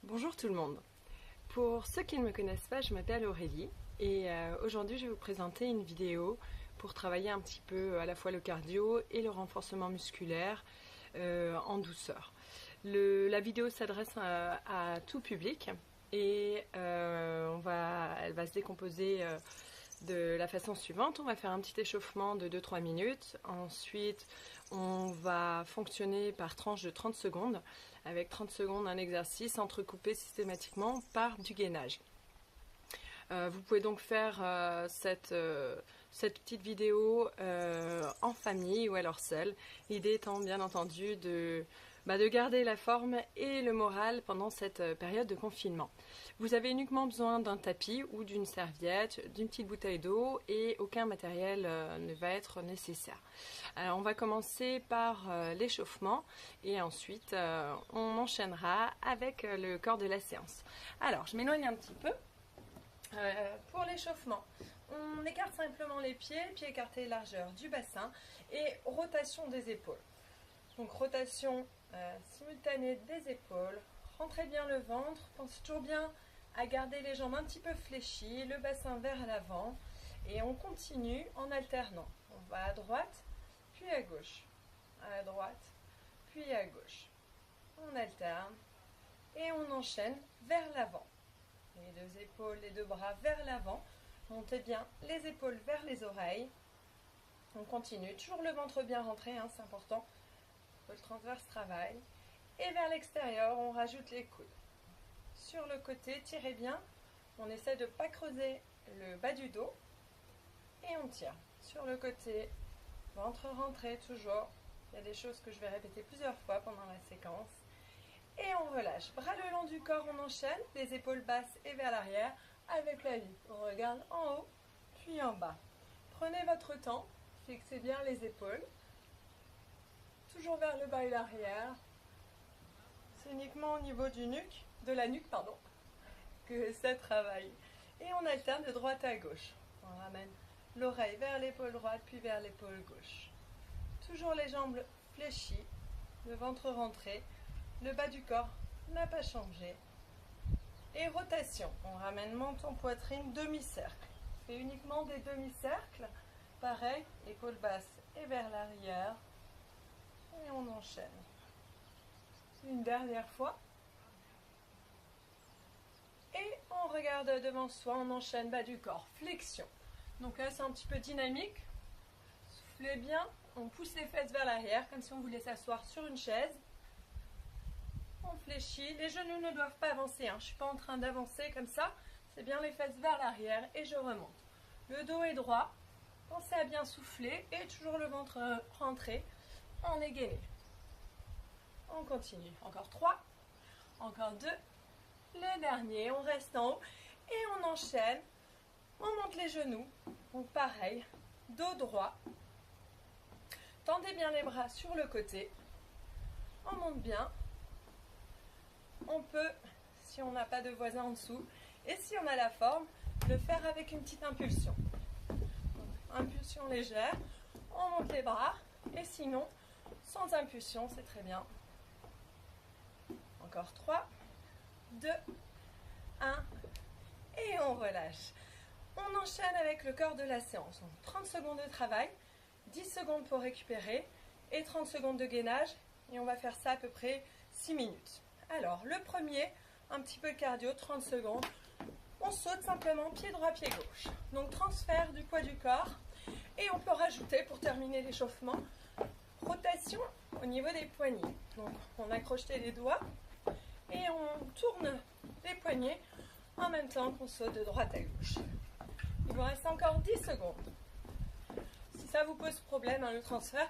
Bonjour tout le monde. Pour ceux qui ne me connaissent pas, je m'appelle Aurélie et aujourd'hui je vais vous présenter une vidéo pour travailler un petit peu à la fois le cardio et le renforcement musculaire en douceur. La vidéo s'adresse à tout public et elle va se décomposer de la façon suivante. On va faire un petit échauffement de 2-3 minutes. Ensuite, on va fonctionner par tranche de 30 secondes, avec 30 secondes un exercice entrecoupé systématiquement par du gainage. Vous pouvez donc faire cette petite vidéo en famille ou alors seul. L'idée étant bien entendu de garder la forme et le moral pendant cette période de confinement. Vous avez uniquement besoin d'un tapis ou d'une serviette, d'une petite bouteille d'eau et aucun matériel ne va être nécessaire. Alors on va commencer par l'échauffement et ensuite on enchaînera avec le corps de la séance. Alors je m'éloigne un petit peu. Pour l'échauffement, on écarte simplement les pieds écartés largeur du bassin et rotation des épaules. Donc rotation simultanée des épaules, rentrez bien le ventre, pensez toujours bien à garder les jambes un petit peu fléchies, le bassin vers l'avant et on continue en alternant. On va à droite, puis à gauche, à droite, puis à gauche. On alterne et on enchaîne vers l'avant. Les deux épaules, les deux bras vers l'avant. Montez bien les épaules vers les oreilles. On continue, toujours le ventre bien rentré, c'est important. Le transverse travaille. Et vers l'extérieur, on rajoute les coudes. Sur le côté, tirez bien. On essaie de ne pas creuser le bas du dos. Et on tire. Sur le côté, ventre rentré toujours. Il y a des choses que je vais répéter plusieurs fois pendant la séquence. Et on relâche. Bras le long du corps, on enchaîne. Les épaules basses et vers l'arrière. Avec la vue. On regarde en haut, puis en bas. Prenez votre temps. Fixez bien les épaules. Toujours vers le bas et l'arrière. C'est uniquement au niveau de la nuque, que ça travaille. Et on alterne de droite à gauche. On ramène l'oreille vers l'épaule droite, puis vers l'épaule gauche. Toujours les jambes fléchies, le ventre rentré, le bas du corps n'a pas changé. Et rotation, on ramène menton, poitrine, demi-cercle. On fait uniquement des demi-cercles. Pareil, épaule basse et vers l'arrière. Et on enchaîne. Une dernière fois. Et on regarde devant soi, on enchaîne bas du corps, flexion. Donc là, c'est un petit peu dynamique. Soufflez bien, on pousse les fesses vers l'arrière, comme si on voulait s'asseoir sur une chaise. On fléchit, les genoux ne doivent pas avancer, je ne suis pas en train d'avancer comme ça. C'est bien les fesses vers l'arrière et je remonte. Le dos est droit, pensez à bien souffler et toujours le ventre rentré. On est gainé. On continue. Encore 3. Encore 2. Le dernier. On reste en haut. Et on enchaîne. On monte les genoux. Donc pareil. Dos droit. Tendez bien les bras sur le côté. On monte bien. On peut, si on n'a pas de voisin en dessous, et si on a la forme, le faire avec une petite impulsion. Donc, impulsion légère. On monte les bras. Et sinon, sans impulsion, c'est très bien. Encore 3, 2, 1, et on relâche. On enchaîne avec le corps de la séance. Donc 30 secondes de travail, 10 secondes pour récupérer et 30 secondes de gainage. Et on va faire ça à peu près 6 minutes. Alors, le premier, un petit peu de cardio, 30 secondes. On saute simplement pied droit, pied gauche. Donc transfert du poids du corps. Et on peut rajouter, pour terminer l'échauffement, rotation au niveau des poignets. Donc on accroche les doigts et on tourne les poignets en même temps qu'on saute de droite à gauche. Il vous reste encore 10 secondes. Si ça vous pose problème, le transfert,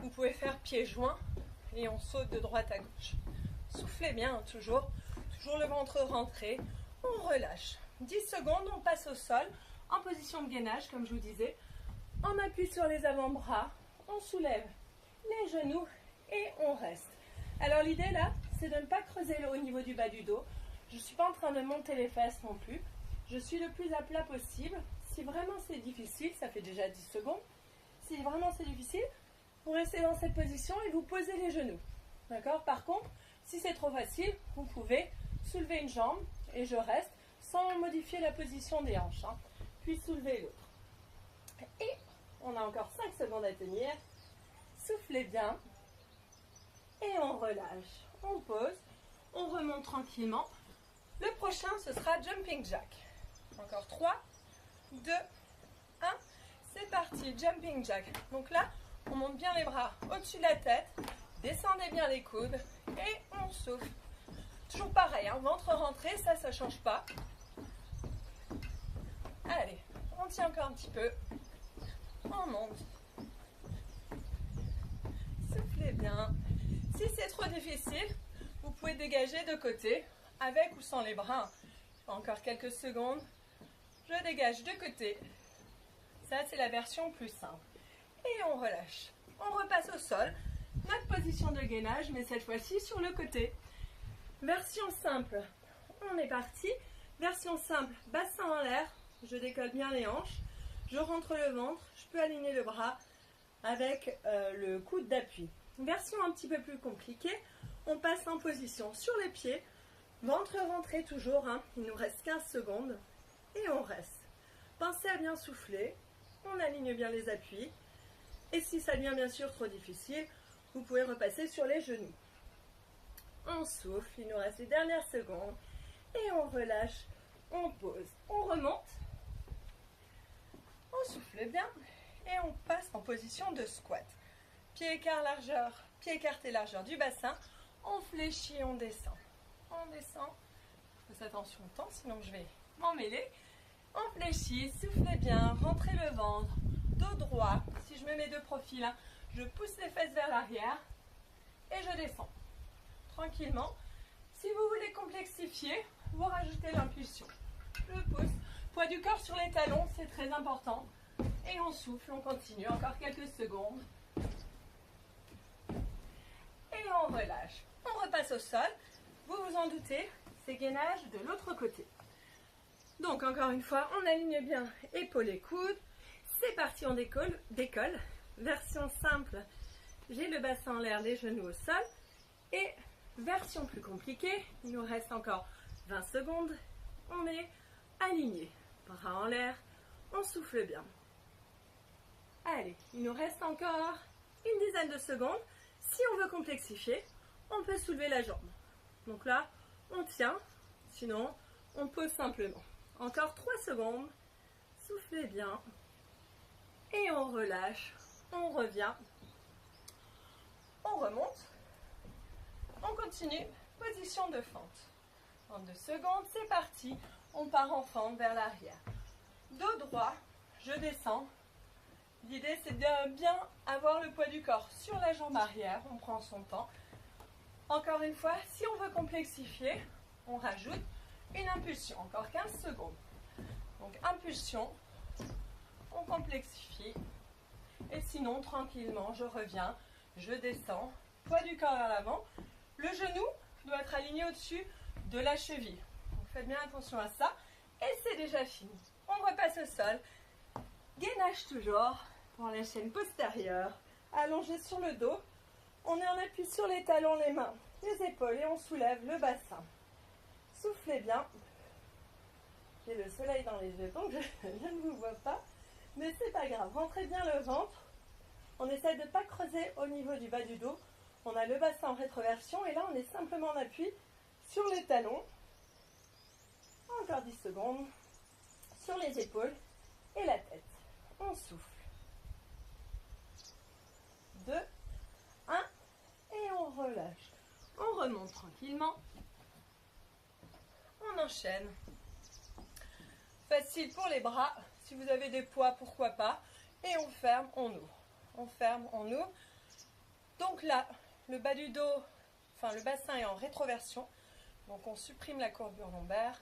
vous pouvez faire pieds joints et on saute de droite à gauche. Soufflez bien, toujours le ventre rentré. On relâche. 10 secondes, on passe au sol en position de gainage, comme je vous disais. On appuie sur les avant-bras, on soulève les genoux et on reste. Alors l'idée là, c'est de ne pas creuser au niveau du bas du dos. Je ne suis pas en train de monter les fesses non plus. Je suis le plus à plat possible. Si vraiment c'est difficile, ça fait déjà 10 secondes. Si vraiment c'est difficile, vous restez dans cette position et vous posez les genoux. D'accord? Par contre, si c'est trop facile, vous pouvez soulever soulever une jambe et je reste sans modifier la position des hanches. Puis soulever l'autre. Et on a encore 5 secondes à tenir. Soufflez bien. Et on relâche. On pose. On remonte tranquillement. Le prochain, ce sera Jumping Jack. Encore 3, 2, 1. C'est parti, Jumping Jack. Donc là, on monte bien les bras au-dessus de la tête. Descendez bien les coudes. Et on souffle. Toujours pareil, ventre rentré, ça ne change pas. Allez, on tient encore un petit peu. On monte. Soufflez bien. Si c'est trop difficile, vous pouvez dégager de côté, avec ou sans les bras. Encore quelques secondes. Je dégage de côté. Ça, c'est la version plus simple. Et on relâche. On repasse au sol. Notre position de gainage, mais cette fois-ci sur le côté. Version simple. On est parti. Version simple, bassin en l'air. Je décolle bien les hanches. Je rentre le ventre. Je peux aligner le bras avec le coude d'appui. Version un petit peu plus compliquée. On passe en position sur les pieds. Ventre rentré toujours. Il nous reste 15 secondes. Et on reste. Pensez à bien souffler. On aligne bien les appuis. Et si ça devient bien sûr trop difficile, vous pouvez repasser sur les genoux. On souffle. Il nous reste les dernières secondes. Et on relâche. On pose. On remonte. On souffle bien. Et on passe en position de squat. Pied écart largeur. Pied écarté largeur du bassin. On fléchit, on descend. On descend. Faites attention au temps, sinon je vais m'en mêler. On fléchit, soufflez bien, rentrez le ventre, dos droit. Si je me mets de profil, je pousse les fesses vers l'arrière et je descends. Tranquillement. Si vous voulez complexifier, vous rajoutez l'impulsion. Je pousse. Poids du corps sur les talons, c'est très important. Et on souffle, on continue. Encore quelques secondes. Et on relâche. On repasse au sol. Vous vous en doutez, c'est gainage de l'autre côté. Donc encore une fois, on aligne bien épaules et coudes. C'est parti, on décolle. Version simple, j'ai le bassin en l'air, les genoux au sol. Et version plus compliquée, il nous reste encore 20 secondes. On est aligné, bras en l'air, on souffle bien. Allez, il nous reste encore une dizaine de secondes. Si on veut complexifier, on peut soulever la jambe. Donc là, on tient, sinon on pose simplement. Encore 3 secondes, soufflez bien, et on relâche, on revient, on remonte, on continue, position de fente. En 2 secondes, c'est parti, on part en fente vers l'arrière. Dos droit, je descends. L'idée c'est de bien avoir le poids du corps sur la jambe arrière, on prend son temps. Encore une fois, si on veut complexifier, on rajoute une impulsion, encore 15 secondes. Donc impulsion, on complexifie. Et sinon, tranquillement, je reviens, je descends, poids du corps vers l'avant. Le genou doit être aligné au-dessus de la cheville. Donc faites bien attention à ça. Et c'est déjà fini. On repasse au sol. Gainage toujours pour la chaîne postérieure. Allongé sur le dos. On est en appui sur les talons, les mains, les épaules et on soulève le bassin. Soufflez bien. J'ai le soleil dans les yeux donc je ne vous vois pas. Mais c'est pas grave. Rentrez bien le ventre. On essaie de ne pas creuser au niveau du bas du dos. On a le bassin en rétroversion et là on est simplement en appui sur les talons. Encore 10 secondes. Sur les épaules et la tête. On souffle. 2, 1 et on relâche. On remonte tranquillement. On enchaîne. Facile pour les bras. Si vous avez des poids, pourquoi pas. Et on ferme, on ouvre. On ferme, on ouvre. Donc là, le bas du dos, enfin le bassin est en rétroversion. Donc on supprime la courbure lombaire.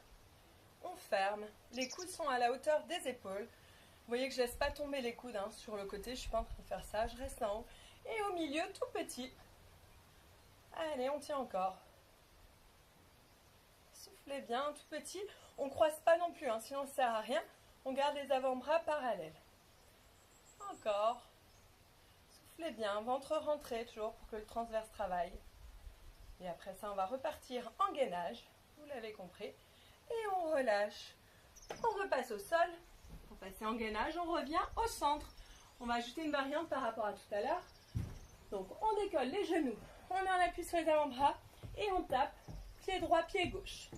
On ferme. Les coudes sont à la hauteur des épaules. Vous voyez que je ne laisse pas tomber les coudes sur le côté. Je ne suis pas en train de faire ça. Je reste en haut. Et au milieu, tout petit. Allez, on tient encore. Soufflez bien, tout petit. On ne croise pas non plus, sinon ça ne sert à rien. On garde les avant-bras parallèles. Encore. Soufflez bien, ventre rentré toujours pour que le transverse travaille. Et après ça, on va repartir en gainage. vous l'avez compris. Et on relâche. On repasse au sol. Pour passer en gainage, on revient au centre. On va ajouter une variante par rapport à tout à l'heure. Donc on décolle les genoux, on met un appui sur les avant-bras et on tape pied droit, pied gauche.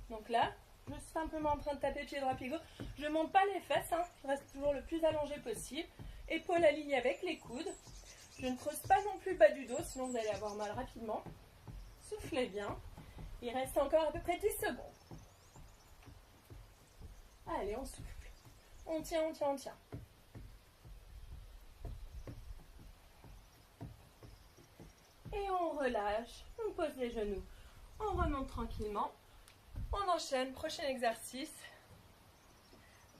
Donc là, je suis simplement en train de taper pied droit, pied gauche. Je ne monte pas les fesses, hein. Je reste toujours le plus allongé possible. Épaules alignées avec les coudes. Je ne creuse pas non plus le bas du dos, sinon vous allez avoir mal rapidement. Soufflez bien. Il reste encore à peu près 10 secondes. Allez, on souffle. On tient, on tient, on tient. Et on relâche, on pose les genoux, on remonte tranquillement, on enchaîne, prochain exercice,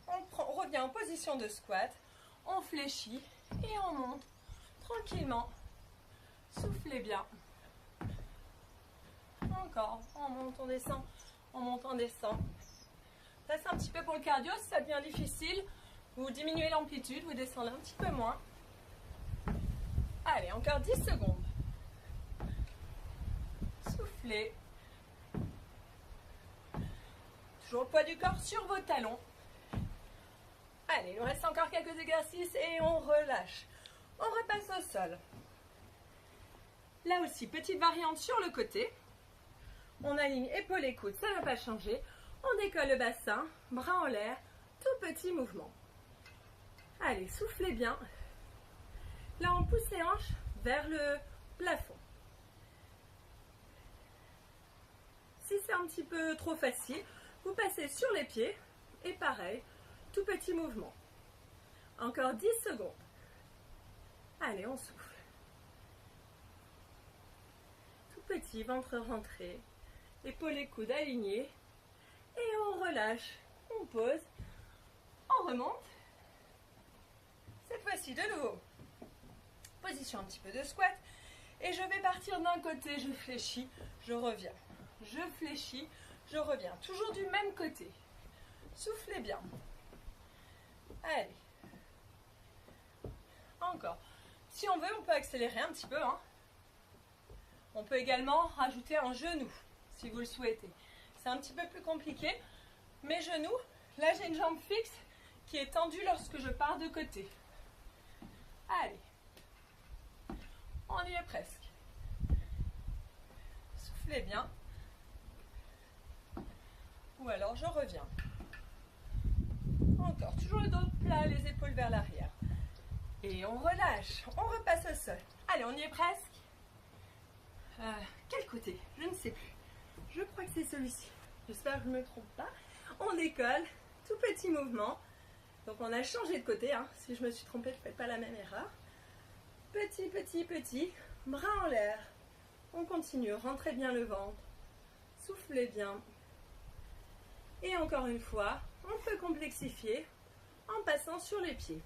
on revient en position de squat, on fléchit et on monte tranquillement, soufflez bien, encore, on monte, on descend, on monte, on descend. Ça c'est un petit peu pour le cardio, si ça devient difficile, vous diminuez l'amplitude, vous descendez un petit peu moins. Allez, encore 10 secondes. Soufflez. Toujours le poids du corps sur vos talons. Allez, il nous reste encore quelques exercices et on relâche. On repasse au sol. Là aussi, petite variante sur le côté. On aligne épaules et coudes, ça ne va pas changer. On décolle le bassin, bras en l'air, tout petit mouvement. Allez, soufflez bien. Là, on pousse les hanches vers le plafond. Si c'est un petit peu trop facile, vous passez sur les pieds et pareil, tout petit mouvement. Encore 10 secondes. Allez, on souffle. Tout petit, ventre rentré, épaules et coudes alignés. Et on relâche, on pose, on remonte. Cette fois-ci de nouveau, position un petit peu de squat. Et je vais partir d'un côté, je fléchis, je reviens. Je fléchis, je reviens. Toujours du même côté. Soufflez bien. Allez. Encore. Si on veut, on peut accélérer un petit peu. Hein. On peut également rajouter un genou, si vous le souhaitez. C'est un petit peu plus compliqué. Mes genoux, là j'ai une jambe fixe qui est tendue lorsque je pars de côté. Allez. On y est presque. Soufflez bien. Ou alors je reviens. Encore, toujours le dos plat, les épaules vers l'arrière. Et on relâche, on repasse au sol. Allez, on y est presque. Quel côté? Je ne sais plus. Je crois que c'est celui-ci. J'espère que je ne me trompe pas. On décolle, tout petit mouvement. Donc on a changé de côté. Hein. Si je me suis trompée, je ne fais pas la même erreur. Petit, petit, petit. Bras en l'air. On continue, rentrez bien le ventre. Soufflez bien. Et encore une fois, on peut complexifier en passant sur les pieds.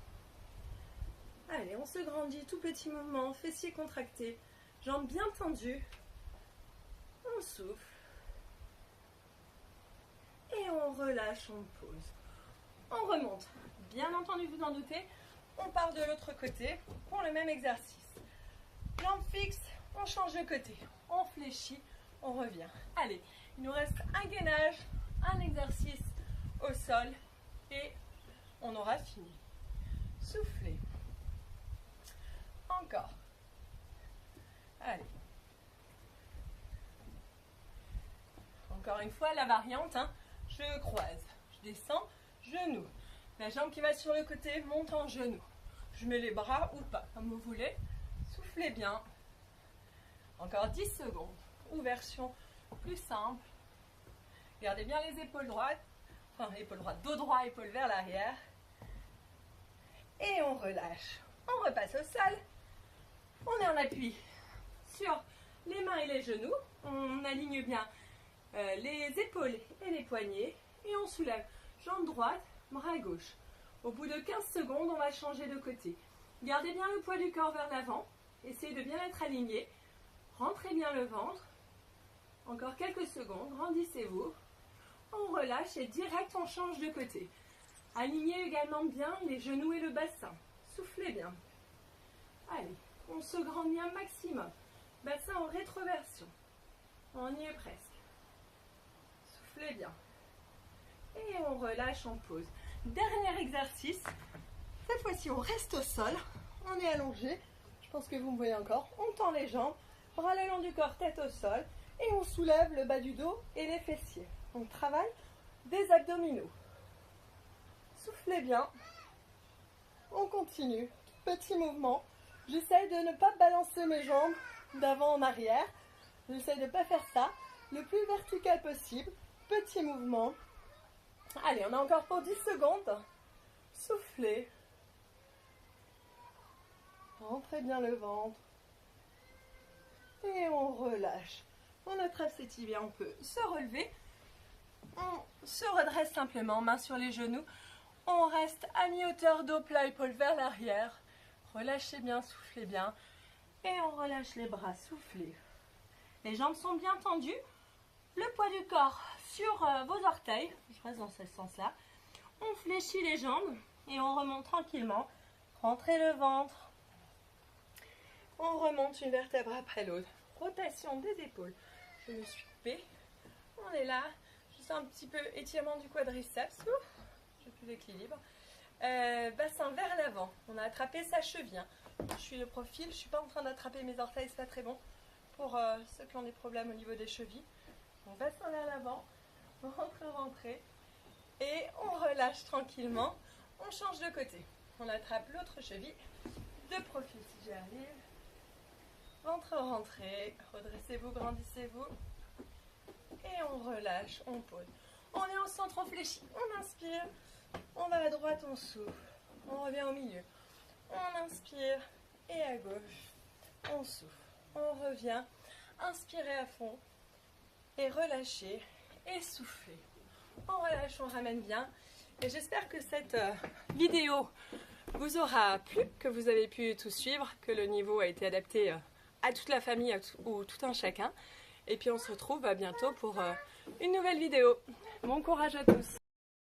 Allez, on se grandit, tout petit mouvement, fessiers contractés, jambes bien tendues. On souffle. Et on relâche, on pose. On remonte. Bien entendu, vous en doutez, on part de l'autre côté pour le même exercice. Jambes fixes, on change de côté. On fléchit, on revient. Allez, il nous reste un gainage, un exercice au sol et on aura fini. Soufflez. Encore. Allez. Encore une fois, la variante, hein. Je croise, je descends, genou. La jambe qui va sur le côté monte en genou. Je mets les bras ou pas, comme vous voulez. Soufflez bien. Encore 10 secondes. Ou version plus simple. Gardez bien les épaules droites. Enfin, épaules droites, dos droit, épaules vers l'arrière. Et on relâche. On repasse au sol. On est en appui sur les mains et les genoux. On aligne bien les épaules et les poignets. Et on soulève jambe droite, bras gauche. Au bout de 15 secondes, on va changer de côté. Gardez bien le poids du corps vers l'avant. Essayez de bien être aligné. Rentrez bien le ventre. Encore quelques secondes. Grandissez-vous. On relâche et direct, on change de côté. Alignez également bien les genoux et le bassin. Soufflez bien. Allez, on se grandit un maximum. Bassin en rétroversion. On y est presque. soufflez bien. Et on relâche, on pose. Dernier exercice. Cette fois-ci, on reste au sol. On est allongé. Je pense que vous me voyez encore. On tend les jambes, bras le long du corps, tête au sol. Et on soulève le bas du dos et les fessiers. On travaille des abdominaux. Soufflez bien. On continue. Petit mouvement. J'essaye de ne pas balancer mes jambes d'avant en arrière. J'essaye de ne pas faire ça. Le plus vertical possible. Petit mouvement. Allez, on a encore pour 10 secondes. Soufflez. Rentrez bien le ventre. Et on relâche. On attrape ses tibias, on peut se relever. On se redresse simplement, main sur les genoux. On reste à mi-hauteur, dos plat, épaules vers l'arrière. Relâchez bien, soufflez bien. Et on relâche les bras, soufflez. Les jambes sont bien tendues. Le poids du corps sur vos orteils. Je reste dans ce sens-là. On fléchit les jambes et on remonte tranquillement. Rentrez le ventre. On remonte une vertèbre après l'autre. Rotation des épaules. Je me suis coupée. On est là. Juste un petit peu étirement du quadriceps. J'ai plus d'équilibre. Bassin vers l'avant. On a attrapé sa cheville. Je suis de profil. Je ne suis pas en train d'attraper mes orteils. C'est pas très bon pour ceux qui ont des problèmes au niveau des chevilles. Donc bassin vers l'avant. Rentrez. Et on relâche tranquillement. On change de côté. On attrape l'autre cheville. De profil si j'y arrive. Ventre rentré, redressez-vous, grandissez-vous. Et on relâche, on pose. On est au centre, on fléchit, on inspire. On va à droite, on souffle. On revient au milieu. On inspire et à gauche, on souffle. On revient, inspirez à fond et relâchez et soufflez. On relâche, on ramène bien. Et j'espère que cette vidéo vous aura plu, que vous avez pu tout suivre, que le niveau a été adapté à toute la famille ou tout un chacun. Et puis on se retrouve à bientôt pour une nouvelle vidéo. Bon courage à tous!